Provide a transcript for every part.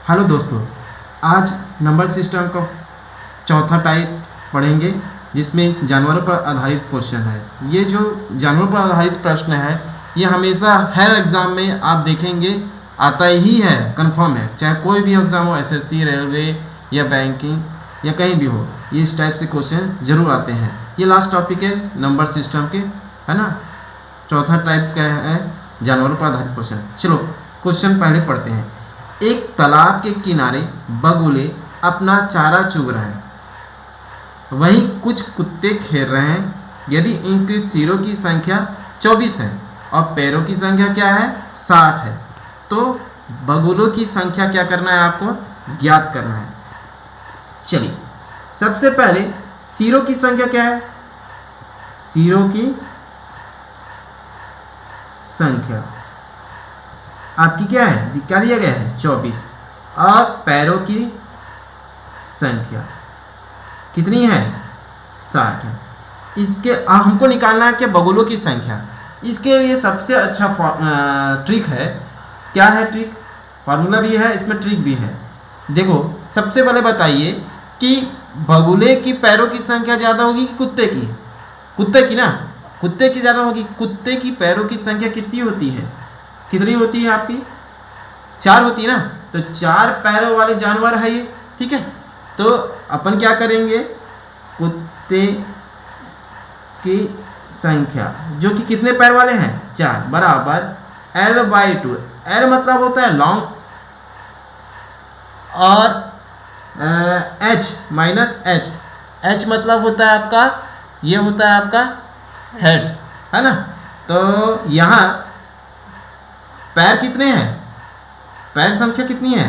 Hello दोस्तों, आज number system का चौथा टाइप पढ़ेंगे जिसमें जानवरों पर आधारित क्वेश्चन है। ये जो जानवरों पर आधारित प्रश्न है ये हमेशा हर एग्ज़ाम में आप देखेंगे आता ही है, कंफर्म है। चाहे कोई भी एग्ज़ाम हो, एसएससी, रेलवे या बैंकिंग या कहीं भी हो, ये इस टाइप से क्वेश्चन ज़रूर आते हैं। ये लास्ट टॉपिक है नंबर सिस्टम के, है ना। चौथा टाइप का है जानवरों पर आधारित क्वेश्चन। चलो क्वेश्चन पहले पढ़ते हैं। एक तालाब के किनारे बगुले अपना चारा चुग रहे हैं, वहीं कुछ कुत्ते खेल रहे हैं। यदि इनके सिरों की संख्या 24 है और पैरों की संख्या क्या है 60 है, तो बगुलों की संख्या क्या करना है, आपको ज्ञात करना है। चलिए सबसे पहले सिरों की संख्या क्या है, सिरों की संख्या आपकी क्या है, क्या दिया गया है 24, और पैरों की संख्या कितनी है 60 है। इसके हमको निकालना है कि बगुलों की संख्या। इसके लिए सबसे अच्छा ट्रिक है, क्या है ट्रिक, फार्मूला भी है इसमें, ट्रिक भी है। देखो सबसे पहले बताइए कि बगुले की पैरों की संख्या ज़्यादा होगी कि कुत्ते की, कुत्ते की ना, कुत्ते की ज़्यादा होगी। कुत्ते की पैरों की संख्या कितनी होती है, कितनी होती है आपकी 4 होती है ना, तो 4 पैरों वाले जानवर है ये, ठीक है। तो अपन क्या करेंगे, कुत्ते की संख्या जो कि कितने पैर वाले हैं 4 बराबर L/2। L मतलब होता है लॉन्ग और H माइनस H, H मतलब होता है आपका, ये होता है आपका हेड, है ना। तो यहाँ पैर कितने हैं, पैर संख्या कितनी है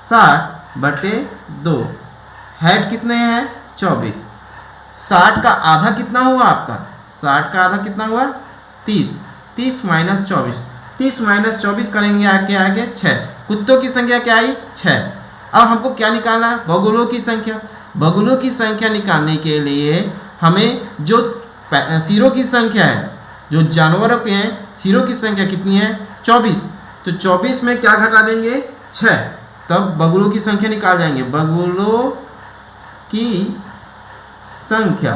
60/2, हेड कितने हैं 24। 60 का आधा कितना हुआ आपका, 60 का आधा कितना हुआ 30, 30 माइनस 24, 30 माइनस 24 करेंगे आगे आगे 6। कुत्तों की संख्या क्या आई 6। अब हमको क्या निकालना है, बगुलों की संख्या। बगुलों की संख्या निकालने के लिए हमें जो सिरों की संख्या है, जो जानवरों के हैं सिरों की संख्या कितनी है 24, तो 24 में क्या घटा देंगे 6, तब बगुलों की संख्या निकाल जाएंगे। बगुलों की संख्या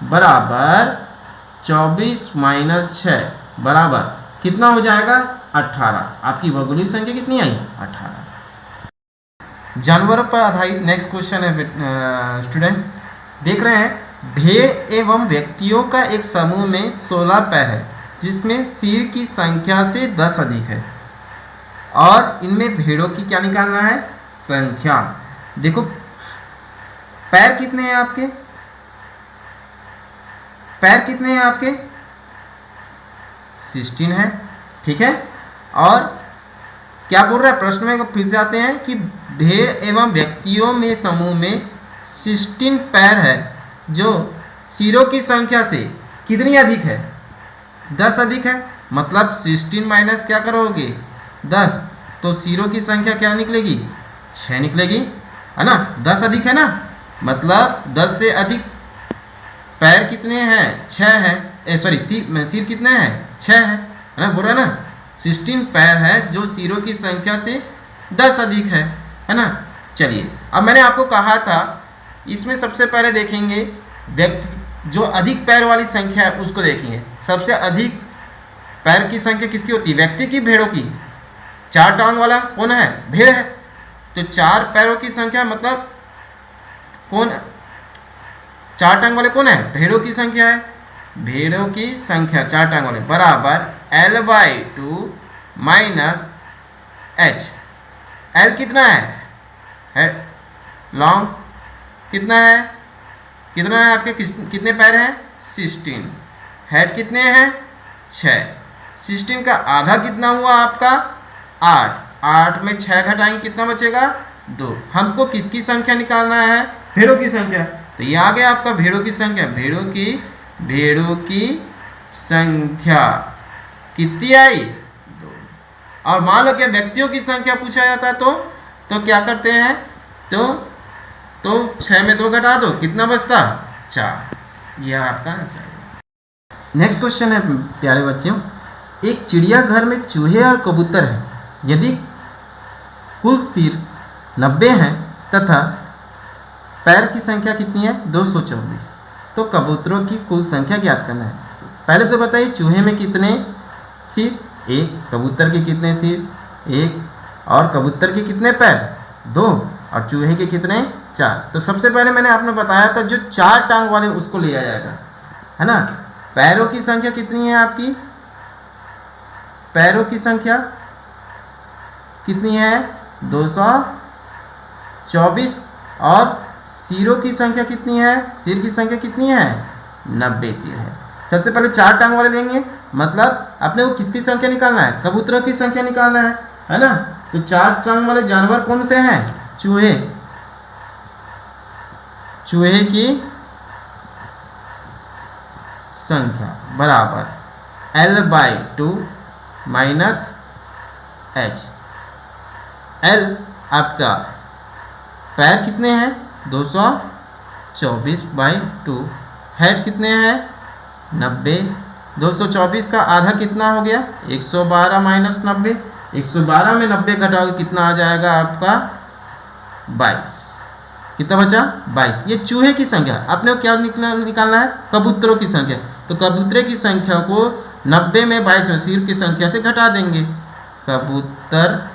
बराबर 24 माइनस 6 बराबर कितना हो जाएगा 18। आपकी बगुलों की संख्या कितनी आई 18। जानवरों पर आधारित नेक्स्ट क्वेश्चन है स्टूडेंट्स, देख रहे हैं। भेड़ एवं व्यक्तियों का एक समूह में 16 पैर है, जिसमें सिर की संख्या से 10 अधिक है, और इनमें भेड़ों की क्या निकालना है संख्या। देखो पैर कितने हैं आपके, पैर कितने हैं आपके 16 है, ठीक है। और क्या बोल रहा है प्रश्न में, फिर से आते हैं कि भेड़ एवं व्यक्तियों में समूह में 16 पैर है, जो सिरों की संख्या से कितनी अधिक है 10 अधिक है। मतलब 16 माइनस क्या करोगे 10, तो सिरों की संख्या क्या निकलेगी 6 निकलेगी, है ना। 10 अधिक है ना, मतलब 10 से अधिक पैर कितने हैं 6 है, सॉरी सिर कितने हैं 6 है ना, बोल रहा है ना। 16 पैर है जो सिरों की संख्या से 10 अधिक है ना। चलिए अब मैंने आपको कहा था, इसमें सबसे पहले देखेंगे व्यक्ति जो अधिक पैर वाली संख्या है उसको देखेंगे। सबसे अधिक पैर की संख्या किसकी होती है, व्यक्ति की, भेड़ों की। 4 टांग वाला कौन है, भेड़ है, तो 4 पैरों की संख्या मतलब कौन, 4 टांग वाले कौन है, भेड़ों की संख्या है। भेड़ों की संख्या 4 टांग वाले बराबर L/2 माइनस H। L कितना है लॉन्ग कितना है, कितना है आपके कितने पैर हैं 16, हेड कितने हैं 6। 16 का आधा कितना हुआ आपका 8, 8 में 6 घटाएंगे कितना बचेगा 2। हमको किसकी संख्या निकालना है, भेड़ों की संख्या, तो ये आ गया आपका भेड़ों की संख्या। भेड़ों की संख्या कितनी आई 2। और मान लो कि व्यक्तियों की संख्या पूछा जाता है तो क्या करते हैं, तो 6 में 2 घटा दो, कितना बचता 4। यह आपका आंसर। नेक्स्ट क्वेश्चन है प्यारे बच्चों, एक चिड़ियाघर में चूहे और कबूतर हैं। यदि कुल सिर 90 हैं तथा पैर की संख्या कितनी है 224, तो कबूतरों की कुल संख्या ज्ञात करना है। पहले तो बताइए चूहे में कितने सिर, 1, कबूतर के कितने सिर, 1, और कबूतर के कितने पैर, 2, और चूहे के कितने, 4। तो सबसे पहले मैंने आपने बताया था जो 4 टांग वाले उसको लिया जाएगा, है ना। पैरों की संख्या कितनी है आपकी, पैरों की संख्या कितनी है 224, और सिरों की संख्या कितनी है, सिर की संख्या कितनी है 90 सिर है। सबसे पहले 4 टांग वाले लेंगे, मतलब अपने को किसकी संख्या निकालना है, कबूतरों की संख्या निकालना है ना। तो 4 टांग वाले जानवर कौन से हैं, चूहे, चूहे की संख्या बराबर L/2 माइनस H। L आपका पैर कितने हैं 224/2, हेड कितने हैं 90, 224 का आधा कितना हो गया 112 माइनस 90, 112 में 90 घटाओगे कितना आ जाएगा आपका 22, कितना बचा 22। ये चूहे की संख्या, अपने को क्या निकालना है, कबूतरों की संख्या। तो कबूतरे की संख्या को 90 में 22 में सिर की संख्या से घटा देंगे, कबूतर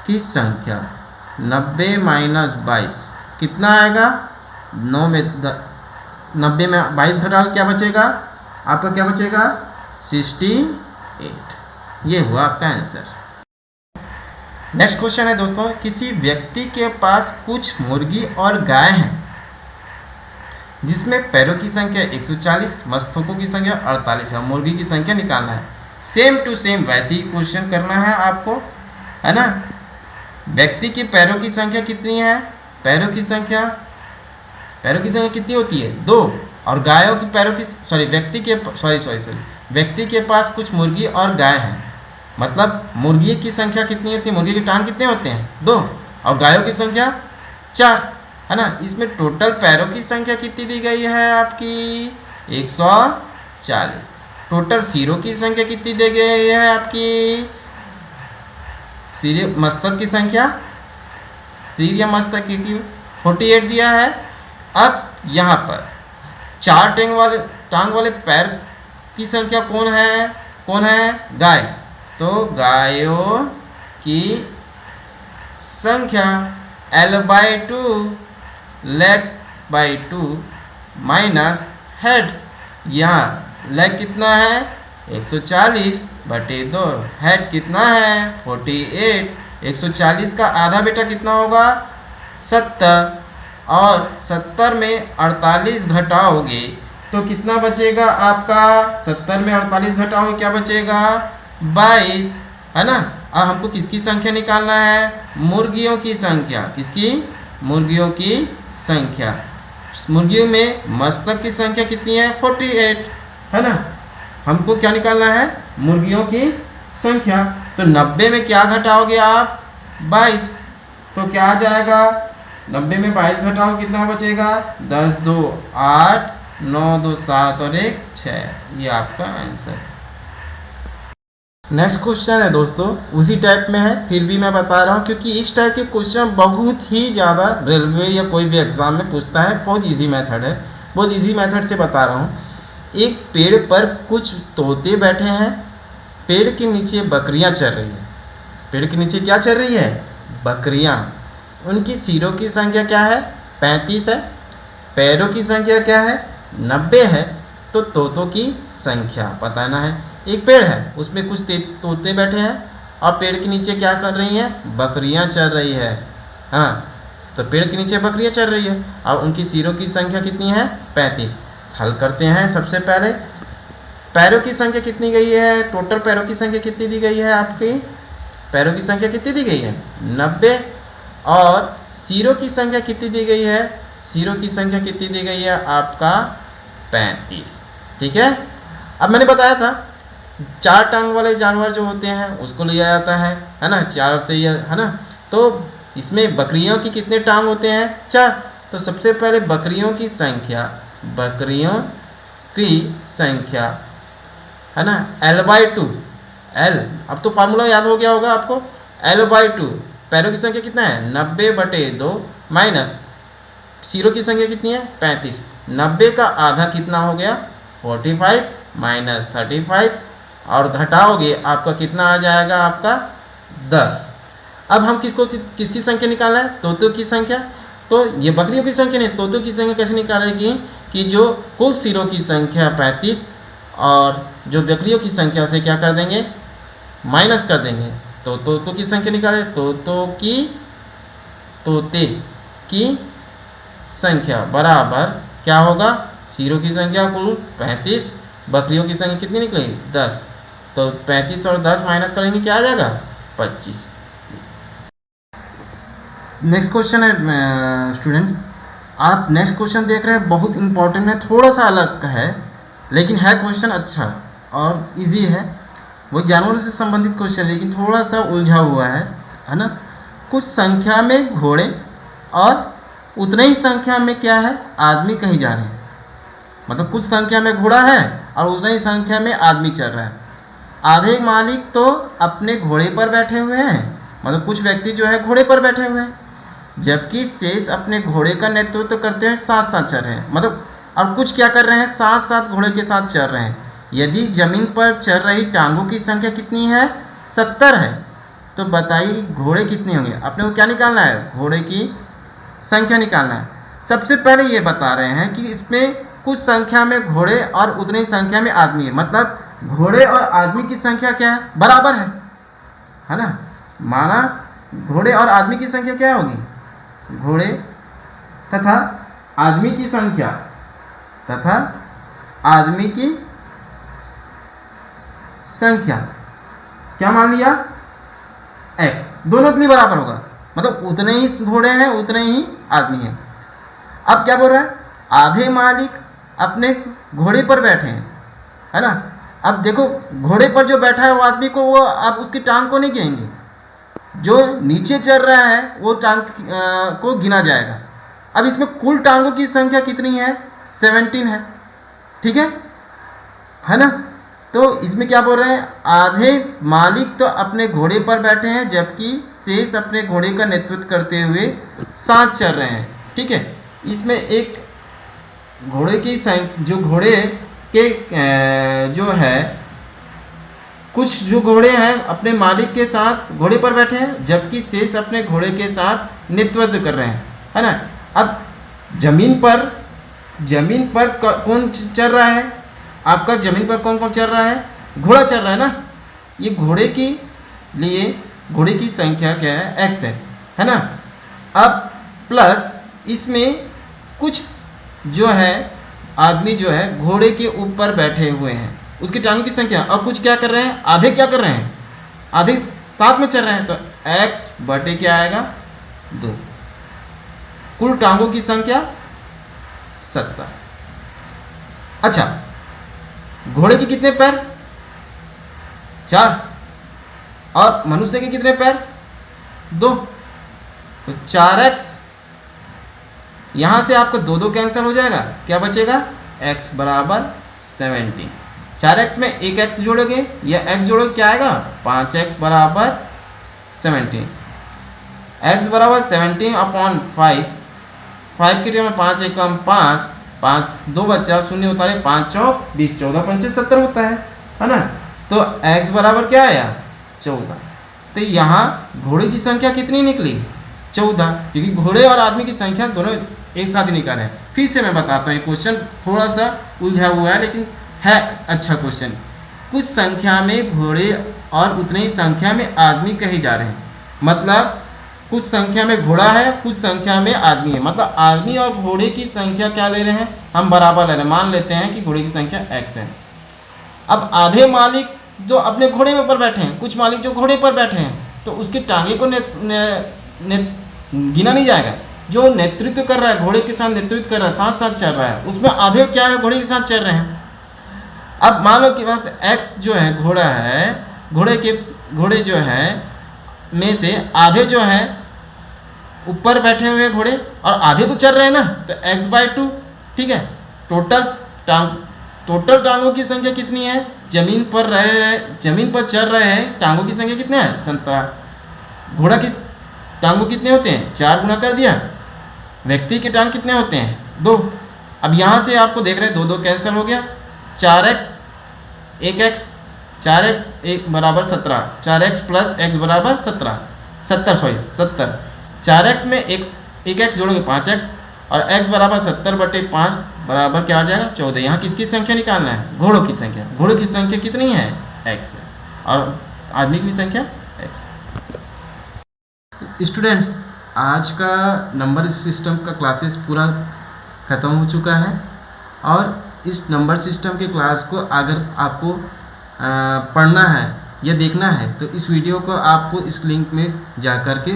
की संख्या 90 माइनस 22 कितना आएगा, 9 में 90 में 22 घटाओ क्या बचेगा आपका, क्या बचेगा 68। ये हुआ आपका आंसर। नेक्स्ट क्वेश्चन है दोस्तों, किसी व्यक्ति के पास कुछ मुर्गी और गाय हैं जिसमें पैरों की संख्या 140, मस्तकों की संख्या 48 है, मुर्गी की संख्या निकालना है। सेम टू सेम वैसे ही क्वेश्चन करना है आपको, है ना। व्यक्ति की पैरों की संख्या कितनी है, पैरों की संख्या कितनी होती है 2, और गायों की पैरों की व्यक्ति के पास कुछ मुर्गी और गाय हैं, मतलब मुर्गी की संख्या कितनी होती है, मुर्गी के टांग कितने होते हैं 2, और गायों की संख्या 4, है ना। इसमें टोटल पैरों की संख्या कितनी दी गई है आपकी 140, टोटल सिरों की संख्या कितनी दी गई है आपकी, सिर मस्तक की संख्या, सिर या मस्तक की 48 दिया है। अब यहाँ पर 4 टांग वाले पैर की संख्या कौन है गाय, तो गायों की संख्या L/2 लेग/2 माइनस हेड, यहाँ लेग कितना है 140/2, हेड कितना है 48, 140 का आधा बेटा कितना होगा 70, और 70 में 48 घटाओगे तो कितना बचेगा आपका, 70 में 48 घटाओगे क्या बचेगा 22, है ना। अब हमको किसकी संख्या निकालना है, मुर्गियों की संख्या, किसकी, मुर्गियों की संख्या। मुर्गियों में मस्तक की संख्या कितनी है 48, है ना। हमको क्या निकालना है, मुर्गियों की संख्या। तो 90 में क्या घटाओगे आप 22, तो क्या आ जाएगा 90 में 22 घटाओ कितना बचेगा 10 2 8 9 2 7 और 1 6, ये आपका आंसर। नेक्स्ट क्वेश्चन है दोस्तों, उसी टाइप में है, फिर भी मैं बता रहा हूँ क्योंकि इस टाइप के क्वेश्चन बहुत ही ज़्यादा रेलवे या कोई भी एग्ज़ाम में पूछता है। बहुत इजी मेथड है, बहुत इजी मेथड से बता रहा हूँ। एक पेड़ पर कुछ तोते बैठे हैं, पेड़ के नीचे बकरियाँ चर रही हैं। पेड़ के नीचे क्या चर रही है, बकरियाँ। उनकी सिरों की संख्या क्या है 35 है, पैरों की संख्या क्या है 90 है। तो तोतों की संख्या बताना है। एक पेड़ है उसमें कुछ तोते बैठे हैं और पेड़ के नीचे क्या कर रही हैं, बकरियां चल रही है। हाँ, तो पेड़ के नीचे बकरियां चल रही है और उनकी सिरों की संख्या कितनी है 35। हल करते हैं। सबसे पहले पैरों की संख्या कितनी गई है, टोटल पैरों की संख्या कितनी दी गई है, आपकी पैरों की संख्या कितनी दी गई है 90, और सिरों की संख्या कितनी दी गई है, सिरों की संख्या कितनी दी गई है आपका 35। ठीक है। अब मैंने बताया था 4 टांग वाले जानवर जो होते हैं उसको लिया जाता है ना, 4 से ये है ना। तो इसमें बकरियों की कितने टांग होते हैं 4। तो सबसे पहले बकरियों की संख्या है ना L/2। L अब तो फार्मूला याद हो गया होगा आपको, L/2 पैरों की संख्या कितना है 90/2 माइनस सिरों की संख्या कितनी है 35। 90 का आधा कितना हो गया 45 माइनस 35 और घटाओगे आपका कितना आ जाएगा आपका 10। अब हम किसकी संख्या निकालना है तोतों की संख्या। तो ये बकरियों की संख्या नहीं, तोतों की संख्या कैसे निकालेगी कि जो कुल सिरों की संख्या 35 और जो बकरियों की संख्या से क्या कर देंगे माइनस कर देंगे। तो तोतों की संख्या निकाले, तोते की संख्या बराबर क्या होगा सिरों की संख्या कुल 35, बकरियों की संख्या कितनी निकलेगी 10। तो 35 और 10 माइनस करेंगे क्या आ जाएगा 25। नेक्स्ट क्वेश्चन है स्टूडेंट्स, आप नेक्स्ट क्वेश्चन देख रहे हैं, बहुत इंपॉर्टेंट है, थोड़ा सा अलग का है लेकिन है क्वेश्चन अच्छा और इजी है। वो जानवरों से संबंधित क्वेश्चन लेकिन थोड़ा सा उलझा हुआ है ना। कुछ संख्या में घोड़े और उतने ही संख्या में क्या है आदमी कहीं जा रहे हैं। मतलब कुछ संख्या में घोड़ा है और उतने ही संख्या में आदमी चल रहा है। आधे मालिक तो अपने घोड़े पर बैठे हुए हैं, मतलब कुछ व्यक्ति जो है घोड़े पर बैठे हुए हैं, जबकि शेष अपने घोड़े का नेतृत्व करते हुए साथ साथ चल रहे हैं। मतलब अब कुछ क्या कर रहे हैं साथ साथ घोड़े के साथ चल रहे हैं। यदि जमीन पर चल रही टांगों की संख्या कितनी है 70 है, तो बताइए घोड़े कितने होंगे। अपने को क्या निकालना है घोड़े की संख्या निकालना है। सबसे पहले ये बता रहे हैं कि इसमें कुछ संख्या में घोड़े और उतनी संख्या में आदमी है। मतलब घोड़े और आदमी की संख्या क्या है बराबर है ना। माना घोड़े और आदमी की संख्या क्या होगी, घोड़े तथा आदमी की संख्या क्या मान लिया x, दोनों के लिए बराबर होगा। मतलब उतने ही घोड़े हैं उतने ही आदमी हैं। अब क्या बोल रहा है आधे मालिक अपने घोड़े पर बैठे हैं, है ना। अब देखो घोड़े पर जो बैठा है वो आदमी को वो आप उसकी टांग को नहीं गिनेंगे, जो नीचे चल रहा है वो टांग को गिना जाएगा। अब इसमें कुल टांगों की संख्या कितनी है 17 है, ठीक है ना। तो इसमें क्या बोल रहे हैं आधे मालिक तो अपने घोड़े पर बैठे हैं जबकि शेष अपने घोड़े का नेतृत्व करते हुए साथ चल रहे हैं, ठीक है। इसमें एक घोड़े की जो घोड़े के जो है कुछ जो घोड़े हैं अपने मालिक के साथ घोड़े पर बैठे हैं जबकि शेष अपने घोड़े के साथ नेतृत्व कर रहे हैं, है ना। अब जमीन पर कौन चल रहा है आपका, जमीन पर कौन कौन चल रहा है घोड़ा चल रहा है ना। ये घोड़े की लिए घोड़े की संख्या क्या है x है ना। अब प्लस इसमें कुछ जो है आदमी जो है घोड़े के ऊपर बैठे हुए हैं, उसकी टांगों की संख्या। अब कुछ क्या कर रहे हैं आधे क्या कर रहे हैं आधे साथ में चल रहे हैं, तो x बटे क्या आएगा 2। कुल टांगों की संख्या 70। अच्छा घोड़े के कितने पैर 4 और मनुष्य के कितने पैर 2, तो 4x यहां से आपको 2 कैंसिल हो जाएगा, क्या बचेगा x बराबर 17। 4x में एक x जोड़ोगे या x जोड़ोगे क्या आएगा 5x बराबर 17। x बराबर 17/5, 5 के जगह 5 एकम 5, 5 2 बच्चा 0 होता है, 5 चौक 20, 14 पंचे 70 होता है ना। तो x बराबर क्या आया 14। तो यहाँ घोड़े की संख्या कितनी निकली 14, क्योंकि घोड़े और आदमी की संख्या दोनों एक साथ ही निकाले हैं। फिर से मैं बताता हूँ, ये क्वेश्चन थोड़ा सा उलझा हुआ है लेकिन है अच्छा क्वेश्चन। कुछ संख्या में घोड़े और उतनी ही संख्या में आदमी कहे जा रहे हैं। मतलब कुछ संख्या में घोड़ा है कुछ संख्या में आदमी है, मतलब आदमी और घोड़े की संख्या क्या ले रहे हैं हम बराबर ले रहे हैं। मान लेते हैं कि घोड़े की संख्या x है। अब आधे मालिक जो अपने घोड़े पर बैठे हैं, कुछ मालिक जो घोड़े पर बैठे हैं, तो उसके टांगे को गिना नहीं जाएगा। जो नेतृत्व कर रहा है घोड़े के साथ नेतृत्व कर रहा है साथ साथ चल रहा है, उसमें आधे क्या है घोड़े के साथ चल रहे हैं। अब मान लो कि बात x जो है घोड़ा है, घोड़े जो है में से आधे जो है ऊपर बैठे हुए घोड़े और आधे तो चल रहे हैं ना, तो x/2, ठीक है। टोटल टांगों की संख्या कितनी है जमीन पर चल रहे हैं टांगों की संख्या कितनी है 17। घोड़ा की टांगों कितने होते हैं, 4 गुना कर दिया। व्यक्ति के टांग कितने होते हैं, 2। अब यहाँ से आपको देख रहे हैं 2 2 कैंसिल हो गया, 4x 1x 4x 1 बराबर 17, 4x प्लस x बराबर 70 4x में x 1x जोड़ोगे 5x और x बराबर 70/5 बराबर क्या आ जाएगा 14। यहाँ किसकी संख्या निकालना है, घोड़ों की संख्या। घोड़ों की संख्या कितनी है, x है, और आदमी की संख्या x। स्टूडेंट्स, आज का नंबर सिस्टम का क्लासेस पूरा ख़त्म हो चुका है, और इस नंबर सिस्टम के क्लास को अगर आपको पढ़ना है या देखना है तो इस वीडियो को आपको इस लिंक में जा कर के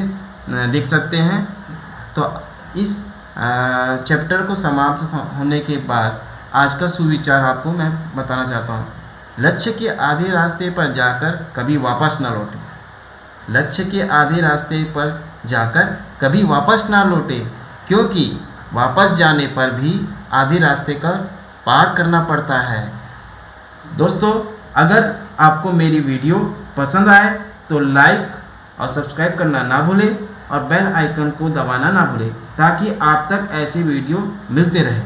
देख सकते हैं। तो इस चैप्टर को समाप्त होने के बाद आज का सुविचार आपको मैं बताना चाहता हूँ। लक्ष्य के आधे रास्ते पर जाकर कभी वापस ना लौटें। लक्ष्य के आधे रास्ते पर जाकर कभी वापस ना लौटें, क्योंकि वापस जाने पर भी आधे रास्ते का पार करना पड़ता है। दोस्तों, अगर आपको मेरी वीडियो पसंद आए तो लाइक और सब्सक्राइब करना ना भूलें और बेल आइकन को दबाना ना भूलें, ताकि आप तक ऐसी वीडियो मिलते रहे।